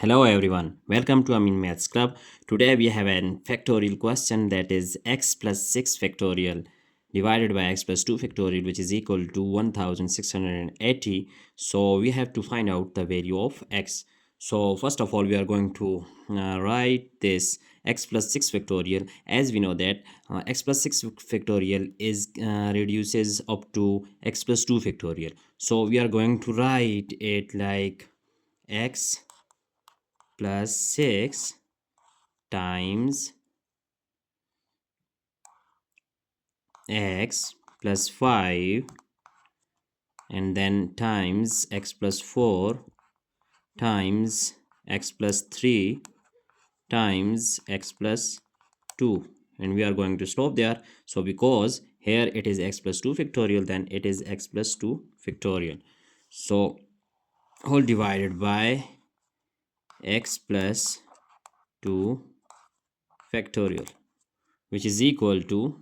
Hello everyone, welcome to Amin Maths Club. Today we have an factorial question, that is x plus 6 factorial divided by x plus 2 factorial, which is equal to 1680. So we have to find out the value of x. So first of all, we are going to write this x plus 6 factorial. As we know that x plus 6 factorial is reduces up to x plus 2 factorial. So we are going to write it like x plus 6 times x plus 5 and then times x plus 4 times x plus 3 times x plus 2, and we are going to stop there. So because here it is x plus 2 factorial, then it is x plus 2 factorial. So whole divided by x plus 2 factorial, which is equal to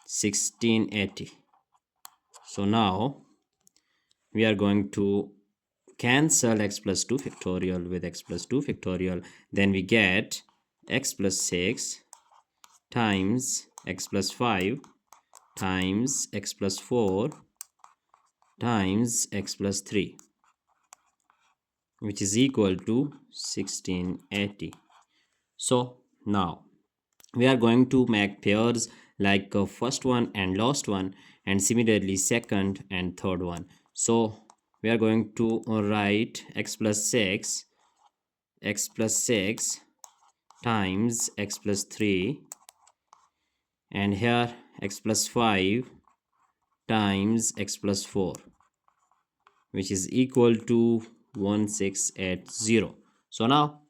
1680. So now we are going to cancel x plus 2 factorial with x plus 2 factorial. Then we get x plus 6 times x plus 5 times x plus 4 times x plus 3, which is equal to 1680. So now we are going to make pairs like first one and last one, and similarly second and third one. So we are going to write x plus 6 times x plus 3, and here x plus 5 times x plus 4, which is equal to 1680. So now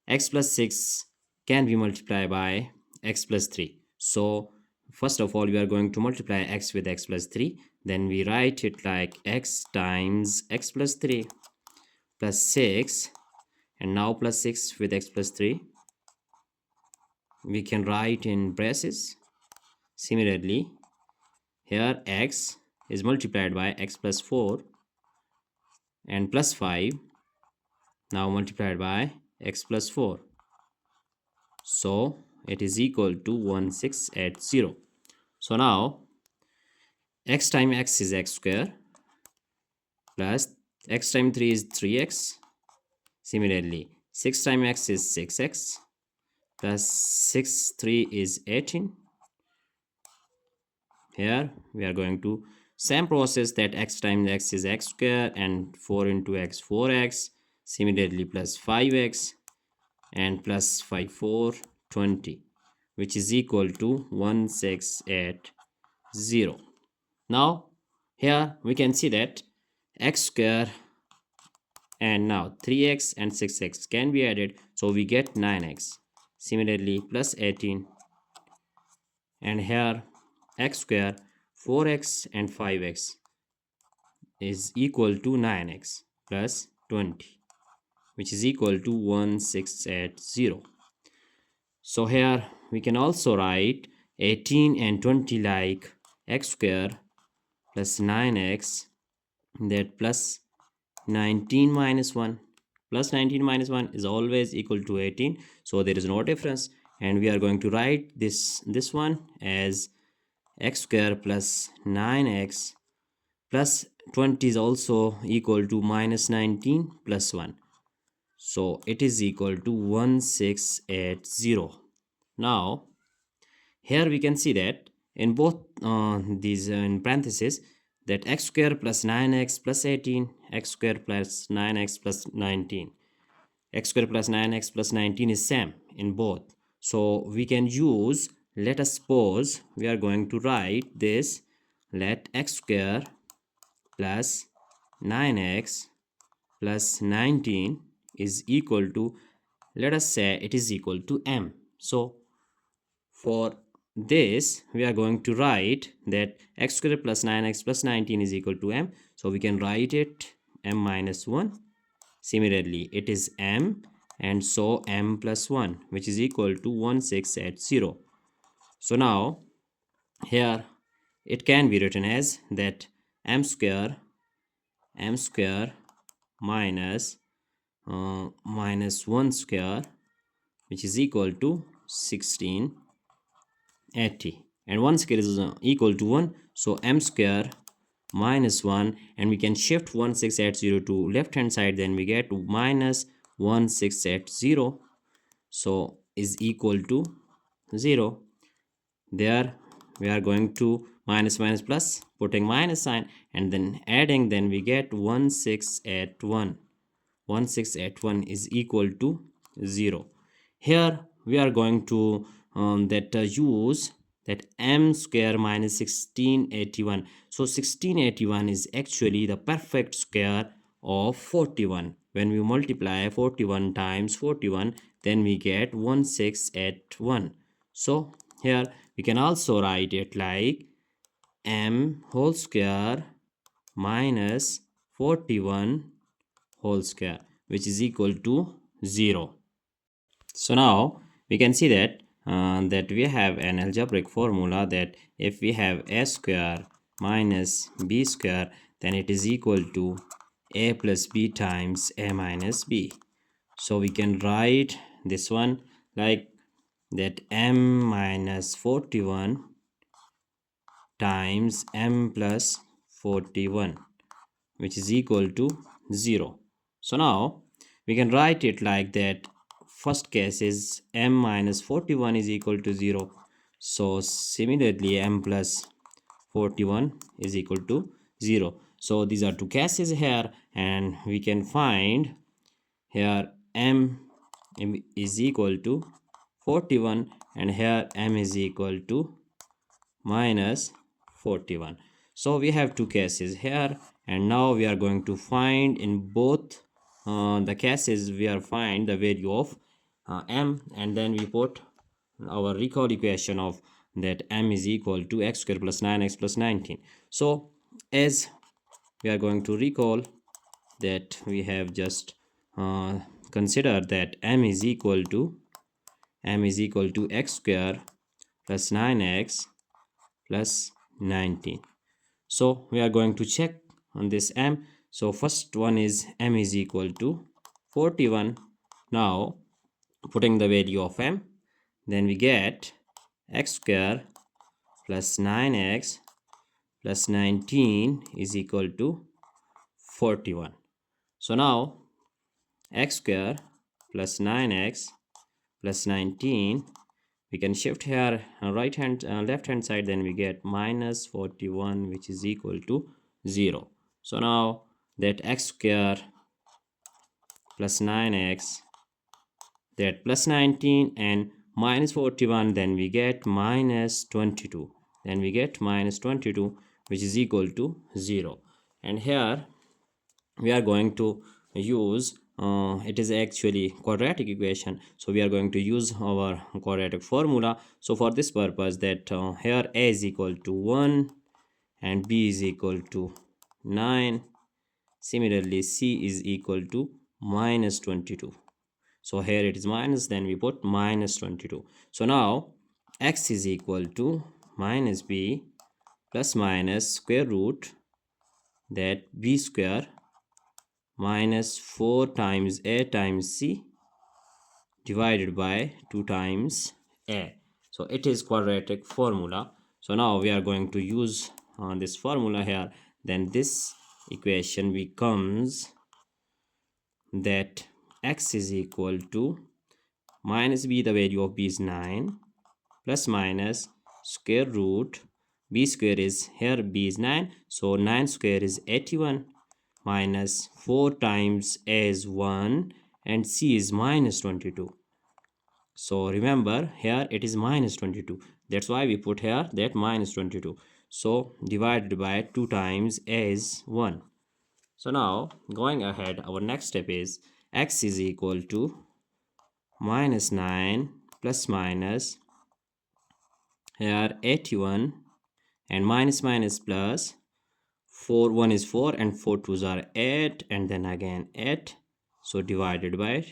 x plus 6 can be multiplied by x plus 3. So first of all, we are going to multiply x with x plus 3. Then we write it like x times x plus 3 plus 6, and now plus 6 with x plus 3. We can write in braces. Similarly, here x is multiplied by x plus 4 and plus 5, now multiplied by x plus 4. So it is equal to 1680. So now x times x is x square plus x times 3 is 3x. Similarly, 6 times x is 6x plus 6 3 is 18. Here we are going to same process, that x times x is x square and 4 into x 4x. Similarly, plus 5x and plus 5 4 20, which is equal to 1680. Now here we can see that x square and now 3x and 6x can be added, so we get 9x. Similarly, plus 18, and here x square, 4x and 5x is equal to 9x plus 20, which is equal to 1680. So here we can also write 18 and 20 like x square plus 9x, that plus 19 minus 1. Plus 19 minus 1 is always equal to 18, so there is no difference, and we are going to write this one as x square plus 9x plus 20 is also equal to minus 19 plus 1. So it is equal to 1680. Now here we can see that in both these in parentheses, that x square plus 9x plus 18, x square plus 9x plus 19, x square plus 9x plus 19 is same in both. So we can use, let us suppose we are going to write this, let x square plus 9x plus 19 is equal to, let us say it is equal to m. So for this we are going to write that x square plus 9x plus 19 is equal to m, so we can write it m minus 1. Similarly, it is m, and so m plus 1, which is equal to 1680. So now here it can be written as that m square minus minus 1 square, which is equal to 1680, and 1 square is equal to 1, so m square minus 1, and we can shift 1680 to left hand side, then we get minus 1680, so is equal to 0. There we are going to minus minus plus, putting minus sign and then adding, then we get 1681. 1681 is equal to 0. Here we are going to use that m square minus 1681. So 1681 is actually the perfect square of 41. When we multiply 41 times 41, then we get 1681. So here we can also write it like m whole square minus 41 whole square, which is equal to 0. So now we can see that we have an algebraic formula that if we have a square minus b square, then it is equal to a plus b times a minus b. So we can write this one like that m minus 41 times m plus 41, which is equal to 0. So now we can write it like that. First case is m minus 41 is equal to 0. So similarly m plus 41 is equal to 0. So these are two cases here, and we can find here m is equal to 41 and here m is equal to minus 41. So we have two cases here, and now we are going to find in both the cases we are find the value of m, and then we put our recall equation of that m is equal to x square plus 9x plus 19. So as we are going to recall that we have just consider that m is equal to x square plus 9x plus 19. So we are going to check on this m. So first one is m is equal to 41. Now putting the value of m, then we get x square plus 9x plus 19 is equal to 41. So now x square plus 9x plus 19, we can shift here left hand side, then we get minus 41, which is equal to 0. So now that x square plus 9x, that plus 19 and minus 41, then we get minus 22, which is equal to 0. And here we are going to use it is actually quadratic equation, so we are going to use our quadratic formula. So for this purpose, that here a is equal to 1 and b is equal to 9. Similarly c is equal to minus 22. So here it is minus, then we put minus 22. So now x is equal to minus b plus minus square root that b square minus 4 times a times c divided by 2 times a. So it is quadratic formula. So now we are going to use this formula here. Then this equation becomes that x is equal to minus b, the value of b is 9, plus minus square root b square is here, b is 9, so 9 square is 81, minus 4 times a is 1 and c is minus 22. So remember here it is minus 22, that's why we put here that minus 22. So divided by 2 times a is 1. So now going ahead, our next step is x is equal to minus 9 plus minus here 81 and minus minus plus 4, 1 is 4 and 4 2s are 8 and then again 8. So divided by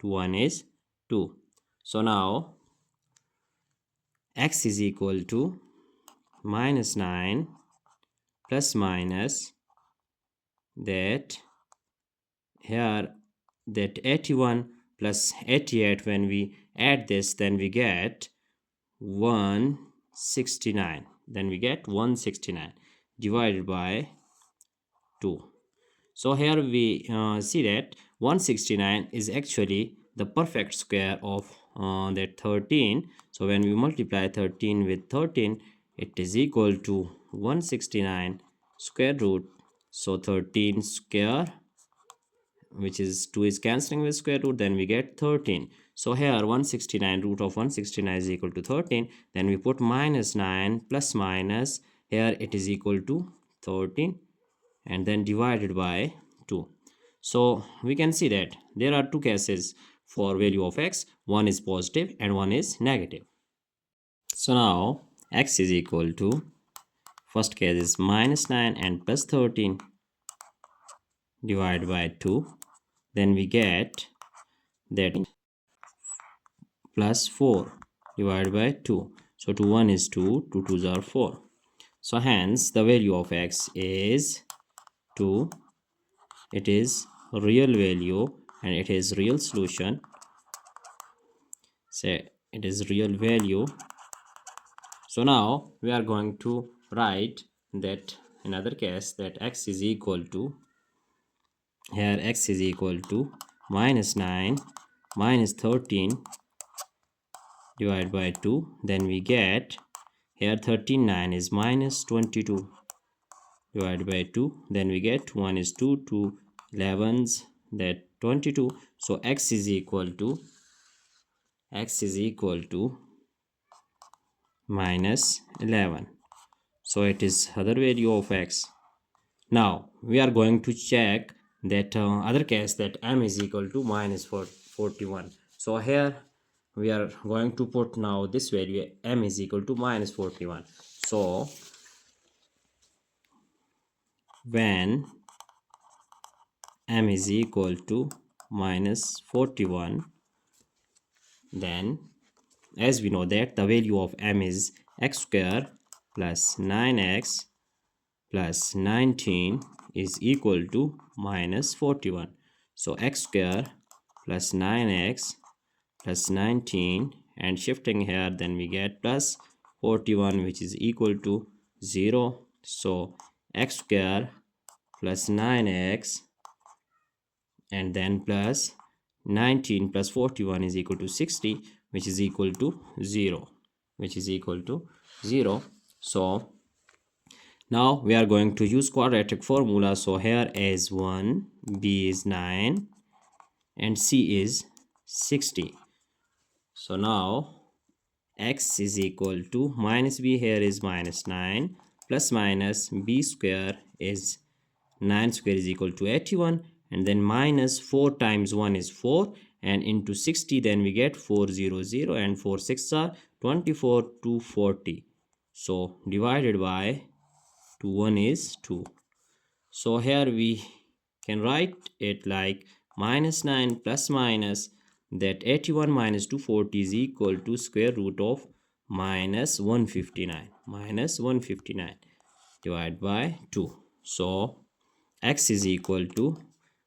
2, 1 is 2. So now x is equal to minus 9 plus minus that here that 81 plus 88, when we add this, then we get 169. Then we get 169 divided by 2. So here we see that 169 is actually the perfect square of that 13. So when we multiply 13 with 13, it is equal to 169 square root. So 13 square, which is 2 is cancelling with square root, then we get 13. So here 169 root of 169 is equal to 13. Then we put minus 9 plus minus, here it is equal to 13, and then divided by 2. So we can see that there are two cases for value of x. One is positive and one is negative. So now x is equal to, first case is minus 9 and plus 13 divided by 2. Then we get that plus 4 divided by 2. So 2 1 is 2, 2 2s are 4. So hence the value of x is 2. It is real value and it is real solution. Say it is real value. So now we are going to write that another case, that x is equal to, here x is equal to minus 9 minus 13 divided by 2. Then we get here 39 is minus 22 divided by 2. Then we get 1 is 2, 2 11s, that 22. So x is equal to minus 11. So it is other value of x. Now we are going to check that other case, that m is equal to minus 41. So here we are going to put now this value, m is equal to minus 41. So when m is equal to minus 41, then as we know that the value of m is x square plus 9x plus 19 is equal to minus 41. So x square plus 9x plus 19, and shifting here, then we get plus 41, which is equal to 0. So x square plus 9x and then plus 19 plus 41 is equal to 60, which is equal to 0, So now we are going to use quadratic formula. So here A is 1, B is 9, and C is 60. So now x is equal to minus b, here is minus 9, plus minus b square is 9 square is equal to 81, and then minus 4 times 1 is 4, and into 60, then we get 400, and 4 6 are 24 to 40. So divided by 2 1 is 2. So here we can write it like minus 9 plus minus, that 81 minus 240 is equal to square root of minus 159 divided by 2. So x is equal to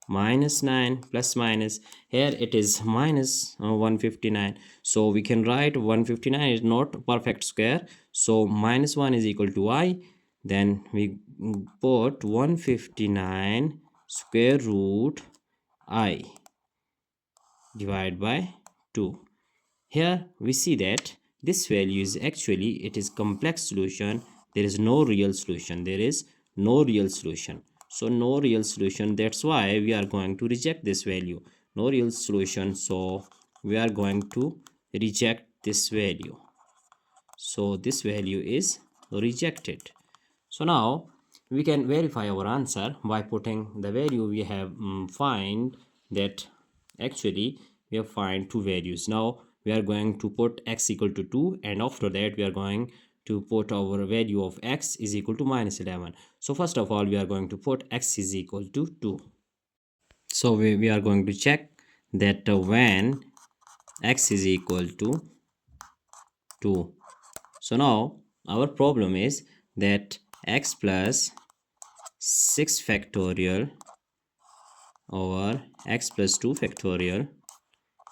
minus 9 plus minus, here it is minus 159. So we can write 159 is not perfect square. So minus 1 is equal to I. Then we put 159 square root I divided by 2. Here we see that this value is actually, it is complex solution. There is no real solution. So no real solution. That's why we are going to reject this value. No real solution. So we are going to reject this value. So this value is rejected. So now we can verify our answer by putting the value we have find that actually we have find two values. Now we are going to put x equal to 2, and after that we are going to put our value of x is equal to minus 11. So first of all we are going to put x is equal to 2. So we are going to check that when x is equal to 2. So now our problem is that x plus 6 factorial over x plus 2 factorial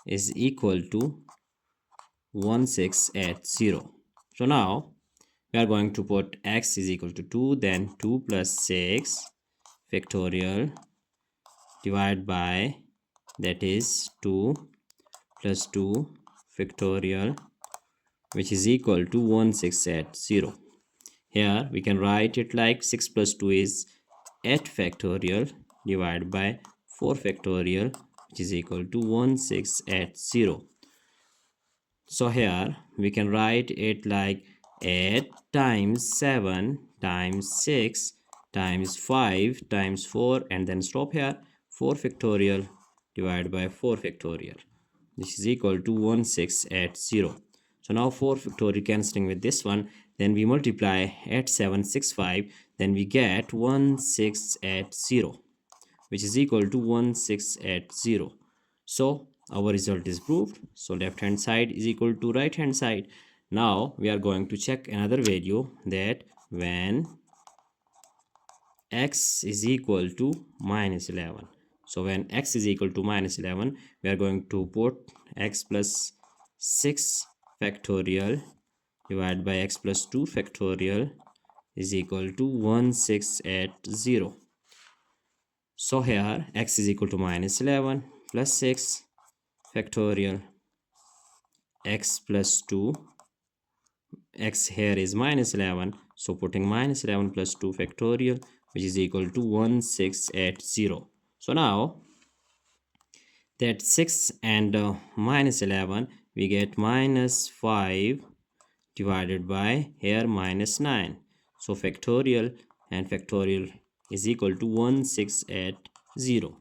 is equal to 1680. So now we are going to put x is equal to 2, then 2 plus 6 factorial divided by, that is 2 plus 2 factorial, which is equal to 1680. Here we can write it like 6 plus 2 is 8 factorial divided by 4 factorial, which is equal to 1680. So here we can write it like 8 times 7 times 6 times 5 times 4, and then stop here, 4 factorial divided by 4 factorial. This is equal to 1680. So now 4 factorial cancelling with this one, then we multiply 8765, then we get 1680, which is equal to 1680. So our result is proved. So left hand side is equal to right hand side. Now we are going to check another value, that when x is equal to minus 11. So when x is equal to minus 11, we are going to put x plus 6 factorial divided by x plus 2 factorial is equal to 1680. So here x is equal to minus 11 plus 6 factorial, x plus 2, x here is minus 11, so putting minus 11 plus 2 factorial, which is equal to 1680. So now that 6 and minus 11, we get minus 5 divided by here minus 9. So factorial and factorial is equal to 1680.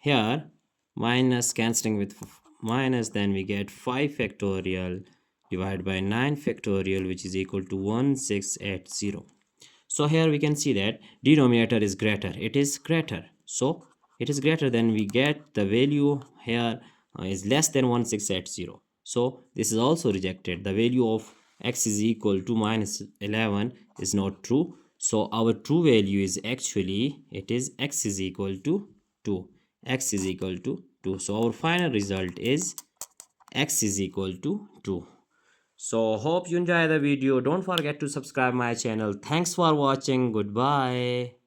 Here minus cancelling with minus, then we get 5 factorial divided by 9 factorial, which is equal to 1680. So here we can see that denominator is greater. It is greater. So it is greater, then we get the value here is less than 1680. So this is also rejected. The value of x is equal to minus 11 is not true. So our true value is actually, it is x is equal to 2. X is equal to 2. So our final result is x is equal to 2. So hope you enjoy the video. Don't forget to subscribe my channel. Thanks for watching. Goodbye.